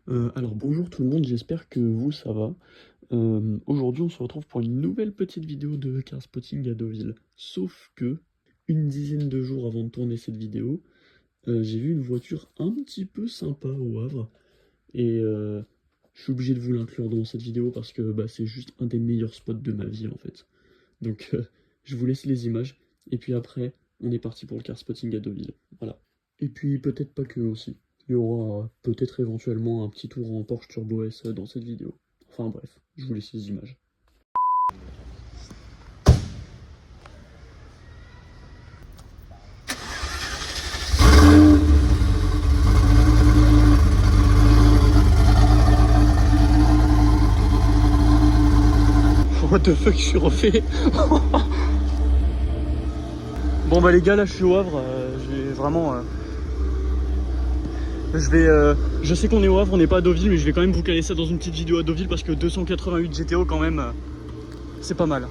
Alors bonjour tout le monde, j'espère que vous ça va. Aujourd'hui on se retrouve pour une nouvelle petite vidéo de car spotting à Deauville. Sauf que, une dizaine de jours avant de tourner cette vidéo, j'ai vu une voiture un petit peu sympa au Havre. Et je suis obligé de vous l'inclure dans cette vidéo parce que c'est juste un des meilleurs spots de ma vie en fait. Donc je vous laisse les images. Et puis après, on est parti pour le car spotting à Deauville. Voilà. Et puis peut-être pas que aussi. Il y aura peut-être éventuellement un petit tour en Porsche Turbo S dans cette vidéo. Enfin bref, je vous laisse les images. What the fuck, je suis refait. Bon bah les gars, là je suis au Havre, je sais qu'on est au Havre, on n'est pas à Deauville, mais je vais quand même vous caler ça dans une petite vidéo à Deauville parce que 288 GTO quand même, c'est pas mal.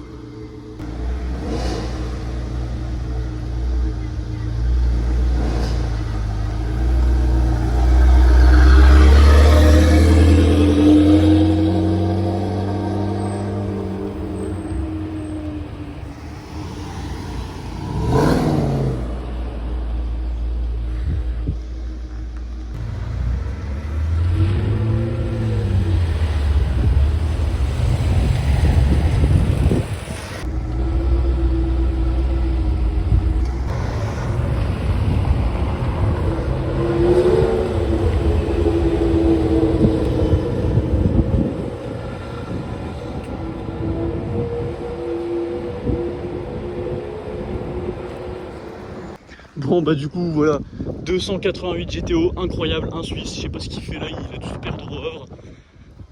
Bon bah du coup voilà, 288 GTO, incroyable, un Suisse, je sais pas ce qu'il fait là, il a dû se perdre au Havre.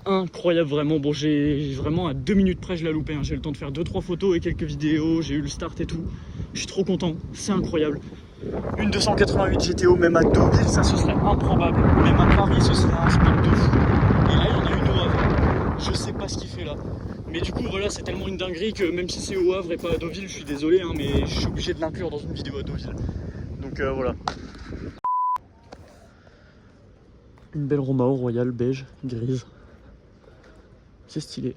Incroyable vraiment, bon j'ai vraiment à 2 minutes près je l'ai loupé, hein. J'ai eu le temps de faire 2-3 photos et quelques vidéos, j'ai eu le start et tout. Je suis trop content, c'est incroyable. Une 288 GTO même à Deauville ça ce serait improbable, même à Paris ce serait un spot de fou. Et là il y en a une au Havre, je sais pas ce qu'il fait là. Mais du coup voilà, c'est tellement une dinguerie que même si c'est au Havre et pas à Deauville, je suis désolé hein, mais je suis obligé de l'inclure dans une vidéo à Deauville. Donc voilà. Une belle Romao royale beige, grise. C'est stylé.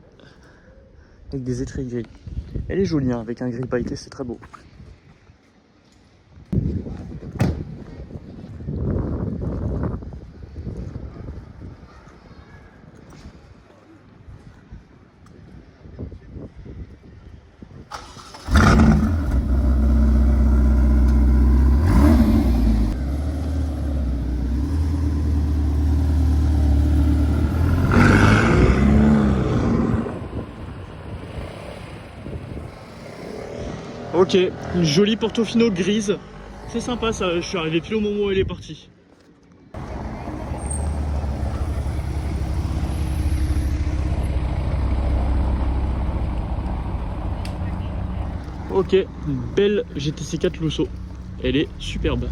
Avec des étriers gris. Elle est jolie hein, avec un gris pailleté, c'est très beau. Ok, une jolie Portofino grise. C'est sympa ça, je suis arrivé pile au moment où elle est partie. Ok, une belle GTC 4 Lusso. Elle est superbe.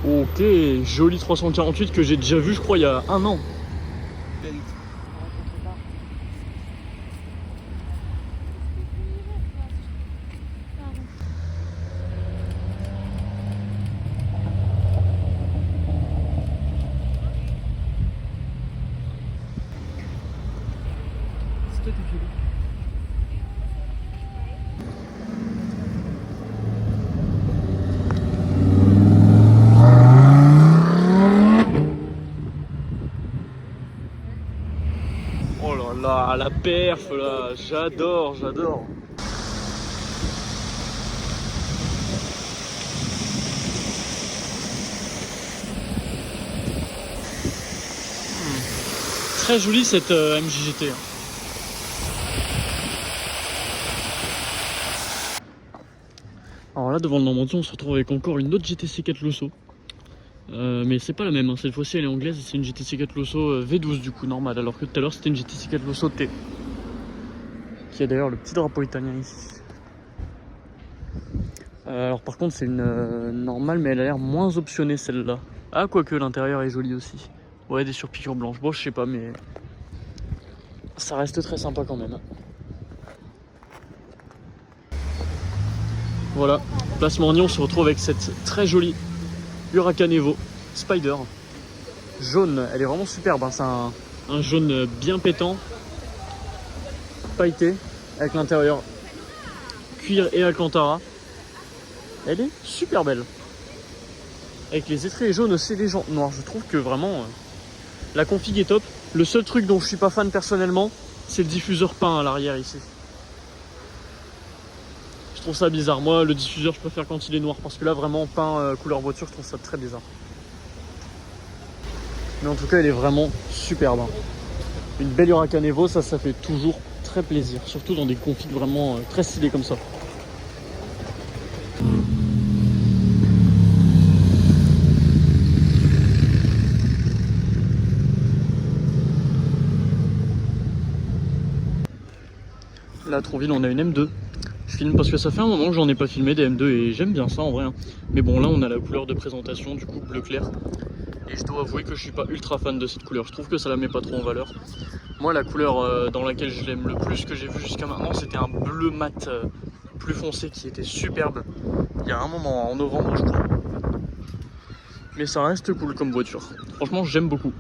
Ok, joli 348 que j'ai déjà vu je crois il y a un an. Oh là là, la perf là, j'adore, j'adore. Très jolie cette MJGT. Alors là, devant le Normandie, on se retrouve avec encore une autre GTC 4 Losso. Mais c'est pas la même, hein. Cette fois-ci elle est anglaise et c'est une GTC 4 Losso V12 du coup, normale. Alors que tout à l'heure c'était une GTC 4 Losso T. Qui a d'ailleurs le petit drapeau italien ici. Alors par contre c'est une normale mais elle a l'air moins optionnée celle-là. Ah quoique l'intérieur est joli aussi. Ouais, des surpiqûres blanches. Bon je sais pas mais ça reste très sympa quand même. Voilà, place Morgny, on se retrouve avec cette très jolie Huracan Evo Spider. Jaune, elle est vraiment superbe, hein. C'est un jaune bien pétant, pailleté, avec l'intérieur cuir et alcantara. Elle est super belle. Avec les étriers jaunes aussi, les jantes noires. Je trouve que vraiment la config est top. Le seul truc dont je suis pas fan personnellement, c'est le diffuseur peint à l'arrière ici. Je trouve ça bizarre. Moi, le diffuseur, je préfère quand il est noir parce que là, vraiment peint couleur voiture, je trouve ça très bizarre. Mais en tout cas, elle est vraiment superbe. Hein. Une belle Huracan Evo, ça fait toujours très plaisir. Surtout dans des configs vraiment très stylés comme ça. Là à Tronville on a une M2. Je filme parce que ça fait un moment que j'en ai pas filmé des M2 et j'aime bien ça en vrai. Mais bon là on a la couleur de présentation du coup bleu clair. Et je dois avouer que je suis pas ultra fan de cette couleur. Je trouve que ça la met pas trop en valeur. Moi la couleur dans laquelle je l'aime le plus que j'ai vu jusqu'à maintenant c'était un bleu mat plus foncé qui était superbe. Il y a un moment en novembre je crois. Mais ça reste cool comme voiture. Franchement j'aime beaucoup.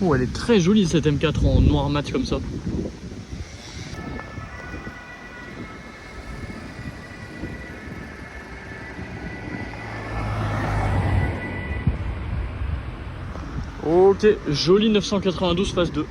Oh, elle est très jolie cette M4 en noir mat comme ça. Ok, joli 992 phase 2.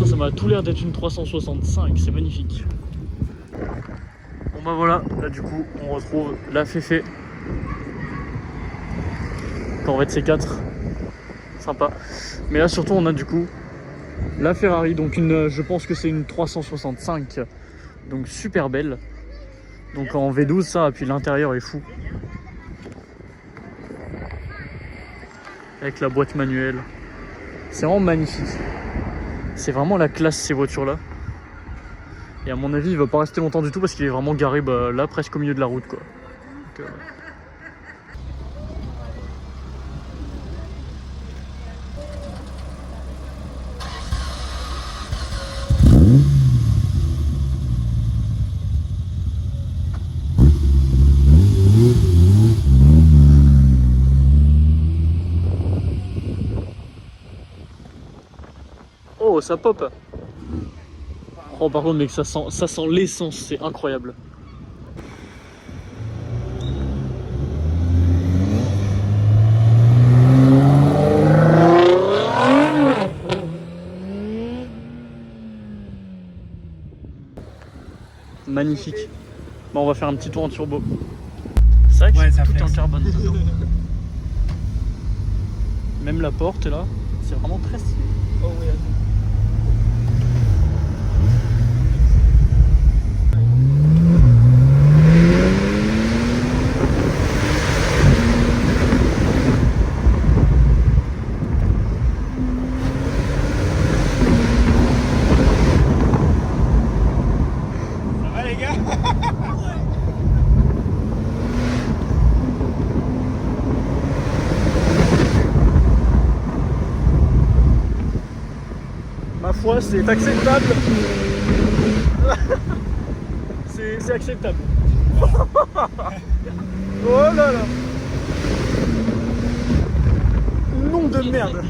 Ça m'a tout l'air d'être une 365, c'est magnifique. Bon bah voilà, là du coup on retrouve la Féfé. Corvette C4, sympa. Mais là surtout on a du coup la Ferrari, donc je pense que c'est une 365, donc super belle. Donc en V12 ça, et puis l'intérieur est fou. Avec la boîte manuelle, c'est vraiment magnifique. C'est vraiment la classe ces voitures là. Et à mon avis il va pas rester longtemps du tout parce qu'il est vraiment garé là presque au milieu de la route quoi. Donc, Oh ça pop. Oh par contre mec ça sent l'essence, c'est incroyable. Magnifique. Bon on va faire un petit tour en turbo. C'est vrai que c'est tout en carbone. Même la porte là, c'est vraiment très stylé. Oh oui, ma foi, c'est acceptable. C'est acceptable. Oh là là. Nom de merde.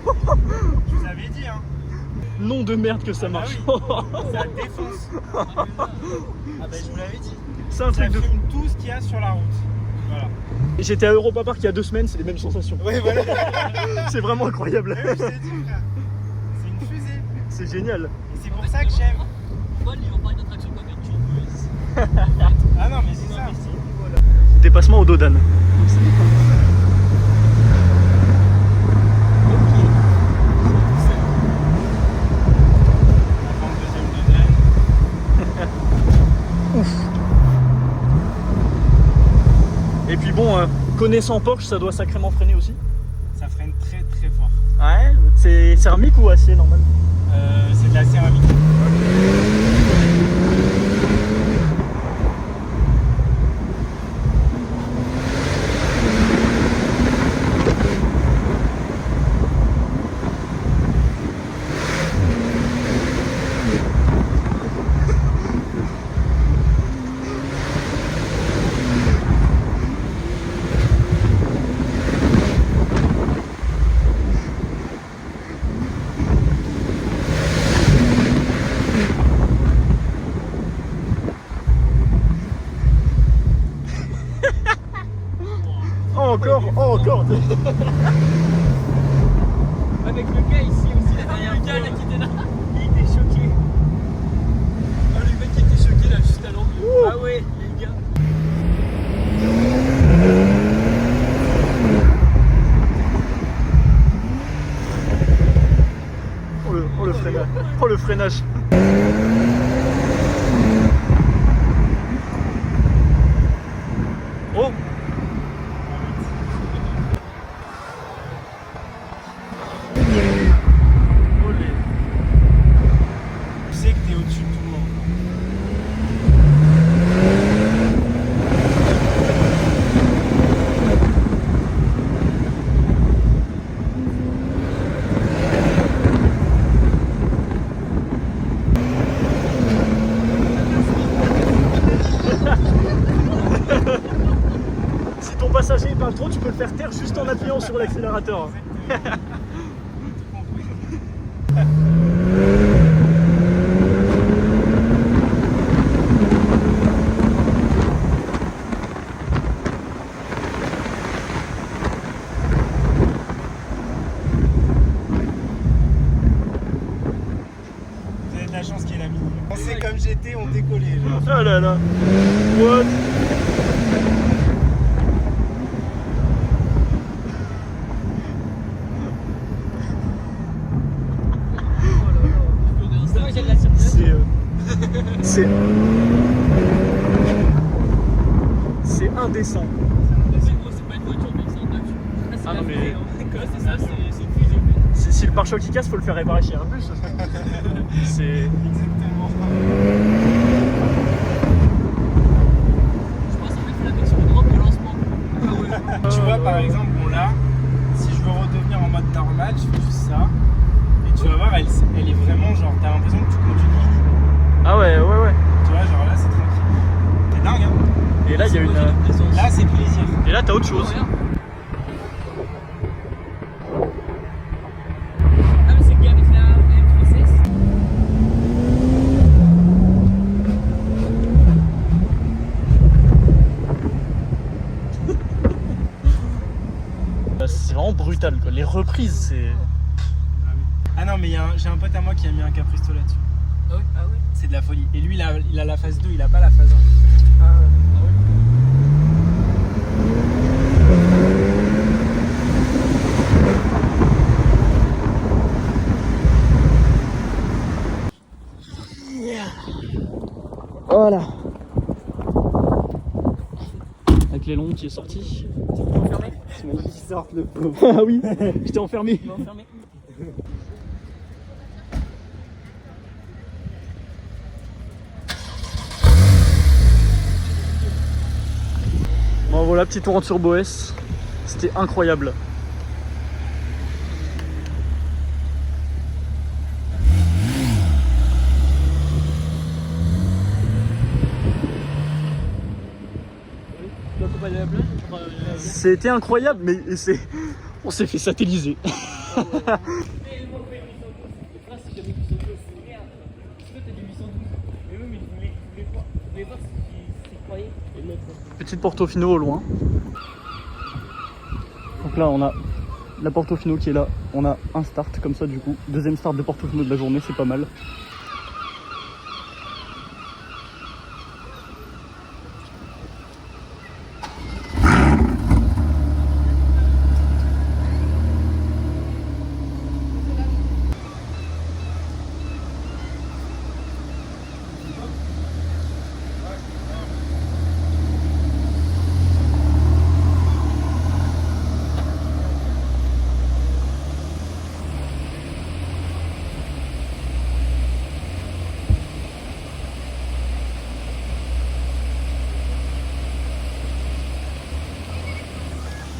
Je vous avais dit, hein. Nom de merde que ça marche. Ça défonce. Ah bah je vous l'avais dit. C'est un Ça truc de fou. fume tout ce qu'il y a sur la route. Voilà. J'étais à Europa Park il y a 2 semaines, c'est les mêmes sensations. Ouais, voilà. C'est vraiment incroyable. Ouais, je t'ai dit, frère. C'est une fusée. C'est génial. Et c'est pour ça que j'aime. Moi, ils vont parler d'attraction comme une chose. Ah non, mais c'est ça. Dépassement au Dodan. Et puis bon, connaissant Porsche, ça doit sacrément freiner aussi. Ça freine très très fort. Ouais, c'est céramique ou acier normal? C'est de la céramique. Oh encore. Avec le gars ici aussi, la dernière le gars là qui était là, il était choqué. Ah, le mec qui était choqué là, juste à l'angle. Ah ouais, les gars. Oh le freinage. Oh le freinage. Oh. Tu sais que t'es au-dessus de tout le monde. Si ton passager parle trop, tu peux le faire taire juste en appuyant sur l'accélérateur. Vous avez de la chance qu'il a mis. On sait comme j'étais, on décollait. Genre. Oh là là. What? C'est vrai que j'ai de la circulation. C'est indécent. C'est gros, c'est pas une voiture, mais c'est un Dodge. Ah, c'est Ah la non, mais- fusée, hein. Ouais, c'est ça, c'est une fusée. Si le pare-choc il casse, faut le faire réparer chez Airbus. C'est. Exactement. Je pense en fait faut la mettre sur une rampe de lancement. Ah ouais. Tu vois, par exemple, bon là, si je veux redevenir en mode normal, je fais juste ça. Et tu vas voir, elle est vraiment genre, t'as l'impression que tu conduis. Ah ouais. Tu vois, genre là, c'est tranquille. C'est dingue, hein. Et là, il y a une. Là, c'est plaisir. Et là, t'as autre chose. Regarde. Ah mais c'est le gars avec la M3CS. C'est vraiment brutal, quoi. Les reprises, c'est. Ah non, mais j'ai un pote à moi qui a mis un Capristo là-dessus. Ah ouais. Ah ouais. C'est de la folie. Et lui, il a la phase 2, il a pas la phase 1. Ah ouais. Voilà. Avec l'élan qui est sorti. Enfermé. Ils sortent le pauvre. Ah oui, j'étais enfermé. Enfermé. Bon voilà, petit tour en Turbo S. C'était incroyable. pas de la plage. C'était incroyable, mais on s'est fait satelliser. Petite Portofino au loin. Donc là on a la Portofino qui est là. On a un start comme ça du coup. Deuxième start de Portofino de la journée, c'est pas mal.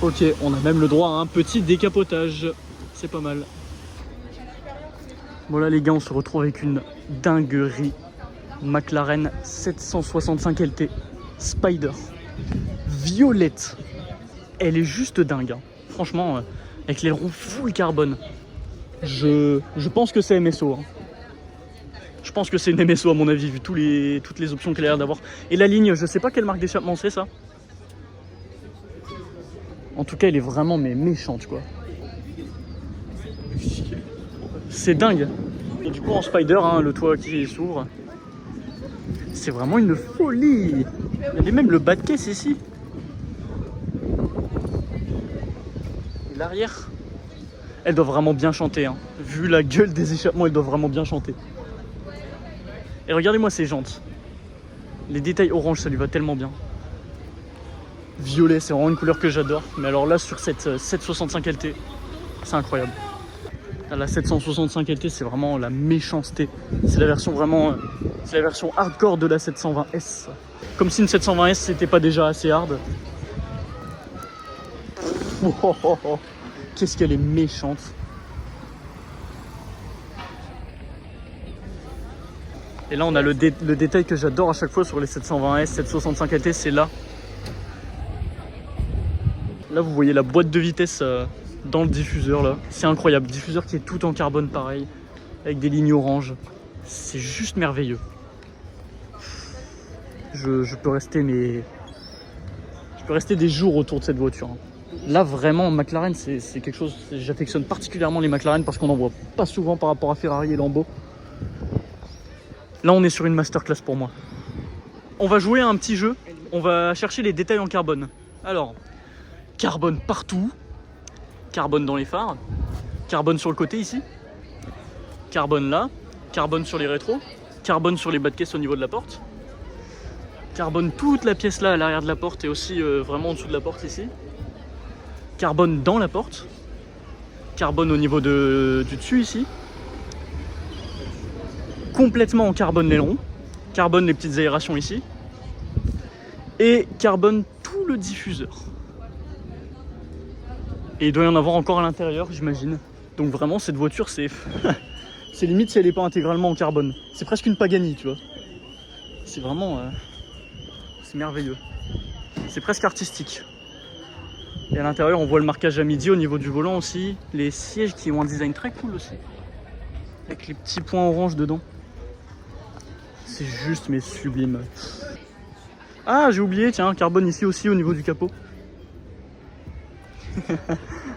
Ok, on a même le droit à un petit décapotage. C'est pas mal. Bon là les gars, on se retrouve avec une dinguerie. McLaren 765 LT Spider. Violette. Elle est juste dingue. Hein. Franchement, avec les roues full carbone. Je pense que c'est MSO. Hein. Je pense que c'est une MSO à mon avis, vu toutes les options qu'elle a l'air d'avoir. Et la ligne, je sais pas quelle marque d'échappement c'est ça. En tout cas, elle est vraiment mais méchante quoi. C'est dingue. Et du coup en Spider, hein, le toit qui s'ouvre. C'est vraiment une folie. Il y a même le bas de caisse ici. Et l'arrière. Elle doit vraiment bien chanter. Hein. Vu la gueule des échappements, elle doit vraiment bien chanter. Et regardez-moi ces jantes. Les détails orange, ça lui va tellement bien. Violet, c'est vraiment une couleur que j'adore. Mais alors là, sur cette 765 LT, c'est incroyable. La 765 LT, c'est vraiment la méchanceté. C'est la version vraiment... c'est la version hardcore de la 720S. Comme si une 720S, c'était pas déjà assez hard. Oh, oh, oh, oh. Qu'est-ce qu'elle est méchante. Et là, on a le détail que j'adore à chaque fois sur les 720S, 765 LT, c'est là. Là, vous voyez la boîte de vitesse dans le diffuseur, là. C'est incroyable. Diffuseur qui est tout en carbone, pareil, avec des lignes oranges. C'est juste merveilleux. Je peux rester, mais... je peux rester des jours autour de cette voiture. Là, vraiment, McLaren, c'est quelque chose... J'affectionne particulièrement les McLaren parce qu'on n'en voit pas souvent par rapport à Ferrari et Lambo. Là, on est sur une masterclass pour moi. On va jouer à un petit jeu. On va chercher les détails en carbone. Alors, carbone partout. Carbone dans les phares. Carbone sur le côté ici. Carbone là. Carbone sur les rétros. Carbone sur les bas de caisse au niveau de la porte. Carbone toute la pièce là à l'arrière de la porte et aussi vraiment en dessous de la porte ici. Carbone dans la porte. Carbone au niveau du dessus ici. Complètement en carbone l'aileron. Carbone les petites aérations ici. Et carbone tout le diffuseur. Et il doit y en avoir encore à l'intérieur, j'imagine. Donc vraiment, cette voiture, c'est... c'est limite si elle n'est pas intégralement en carbone. C'est presque une Pagani, tu vois. C'est vraiment... c'est merveilleux. C'est presque artistique. Et à l'intérieur, on voit le marquage à midi au niveau du volant aussi. Les sièges qui ont un design très cool aussi. Avec les petits points orange dedans. C'est juste, mais sublime. Ah, j'ai oublié, tiens, carbone ici aussi au niveau du capot.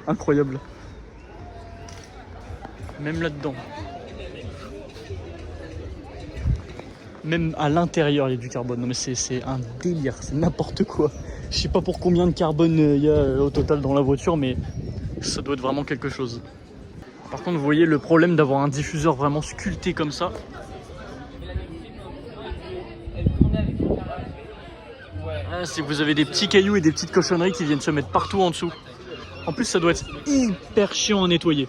Incroyable. Même là-dedans. Même à l'intérieur, il y a du carbone. Non mais c'est un délire, c'est n'importe quoi. Je sais pas pour combien de carbone il y a au total dans la voiture, mais ça doit être vraiment quelque chose. Par contre, vous voyez le problème d'avoir un diffuseur vraiment sculpté comme ça. Ah, c'est que vous avez des petits cailloux et des petites cochonneries qui viennent se mettre partout en dessous. En plus, ça doit être hyper chiant à nettoyer.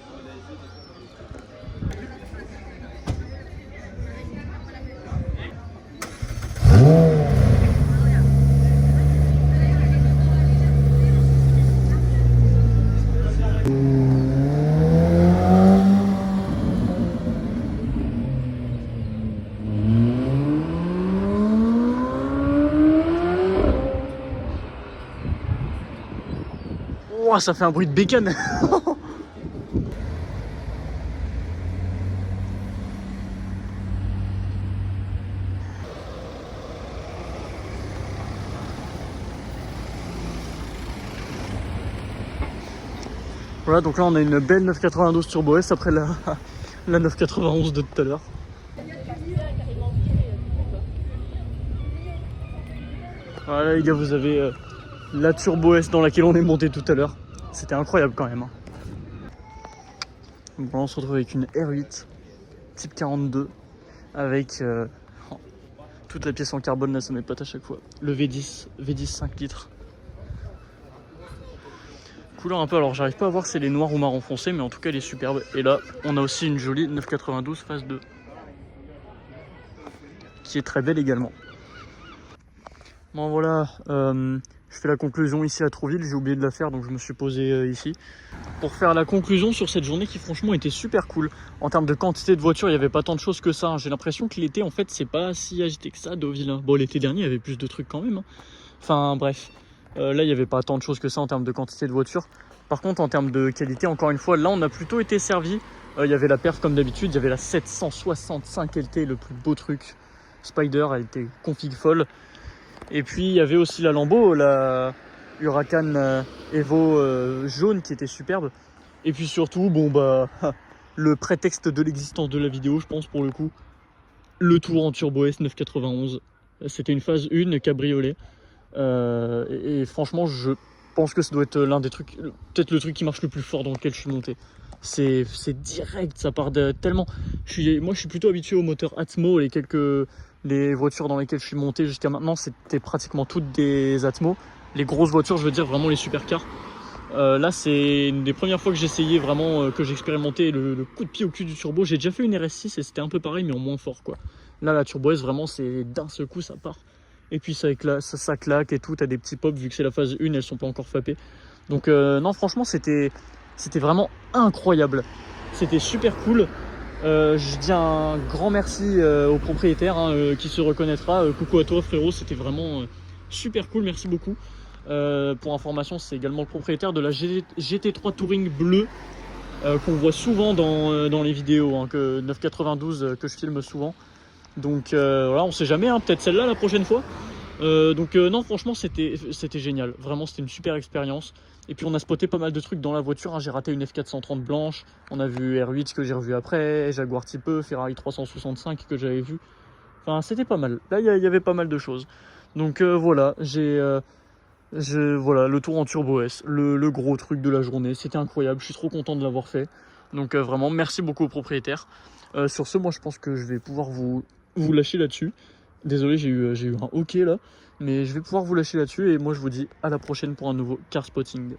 Ouah, ça fait un bruit de bécane. Voilà, donc là on a une belle 992 Turbo S après la 991 de tout à l'heure. Voilà les gars, vous avez la Turbo S dans laquelle on est monté tout à l'heure. C'était incroyable quand même. Hein. Donc là on se retrouve avec une R8 type 42 avec toute la pièce en carbone, là ça m'épate à chaque fois. Le V10 5 litres. Couleur un peu, alors j'arrive pas à voir si elle est noire ou marron foncé, mais en tout cas elle est superbe. Et là on a aussi une jolie 992 phase 2 qui est très belle également. Bon voilà, je fais la conclusion ici à Trouville, j'ai oublié de la faire donc je me suis posé ici pour faire la conclusion sur cette journée qui franchement était super cool. En termes de quantité de voitures, il n'y avait pas tant de choses que ça, hein. J'ai l'impression que l'été en fait c'est pas si agité que ça Deauville. Hein. Bon, l'été dernier il y avait plus de trucs quand même, hein. Enfin bref. Là, il n'y avait pas tant de choses que ça en termes de quantité de voitures. Par contre, en termes de qualité, encore une fois, là, on a plutôt été servi. Il y avait la perf comme d'habitude. Il y avait la 765 LT, le plus beau truc. Spider, elle était config folle. Et puis, il y avait aussi la Lambo, la Huracan Evo jaune qui était superbe. Et puis surtout, bon, bah, le prétexte de l'existence de la vidéo, je pense, pour le coup. Le Tour en Turbo S 991. C'était une phase 1 cabriolet. Et franchement je pense que ça doit être l'un des trucs, peut-être le truc qui marche le plus fort dans lequel je suis monté. C'est direct, ça part de tellement. Moi je suis plutôt habitué au moteur Atmo, les voitures dans lesquelles je suis monté jusqu'à maintenant c'était pratiquement toutes des Atmo. Les grosses voitures, je veux dire vraiment les supercars. Là c'est une des premières fois que j'essayais vraiment, que j'expérimentais le coup de pied au cul du turbo. J'ai déjà fait une RS6 et c'était un peu pareil mais en moins fort quoi. Là la Turbo S vraiment c'est d'un seul coup ça part. Et puis ça claque et tout, t'as des petits pops vu que c'est la phase 1, elles sont pas encore fapées. Donc non franchement c'était vraiment incroyable. C'était super cool. Je dis un grand merci au propriétaire hein, qui se reconnaîtra. Coucou à toi frérot, c'était vraiment super cool, merci beaucoup. Pour information, c'est également le propriétaire de la GT3 Touring bleue qu'on voit souvent dans les vidéos, hein, que 992 que je filme souvent. Donc voilà, on sait jamais, hein, peut-être celle-là la prochaine fois. Non franchement c'était génial, vraiment c'était une super expérience. Et puis on a spoté pas mal de trucs dans la voiture, hein. J'ai raté une F430 blanche, on a vu R8 que j'ai revu après, Jaguar type E, Ferrari 365 que j'avais vu. Enfin c'était pas mal, là il y avait pas mal de choses. Donc voilà, voilà le tour en Turbo S, le gros truc de la journée, c'était incroyable, je suis trop content de l'avoir fait. Donc vraiment merci beaucoup au propriétaire. Sur ce, moi je pense que je vais pouvoir vous lâcher là-dessus. Désolé, j'ai eu un OK là, mais je vais pouvoir vous lâcher là-dessus et moi je vous dis à la prochaine pour un nouveau car spotting.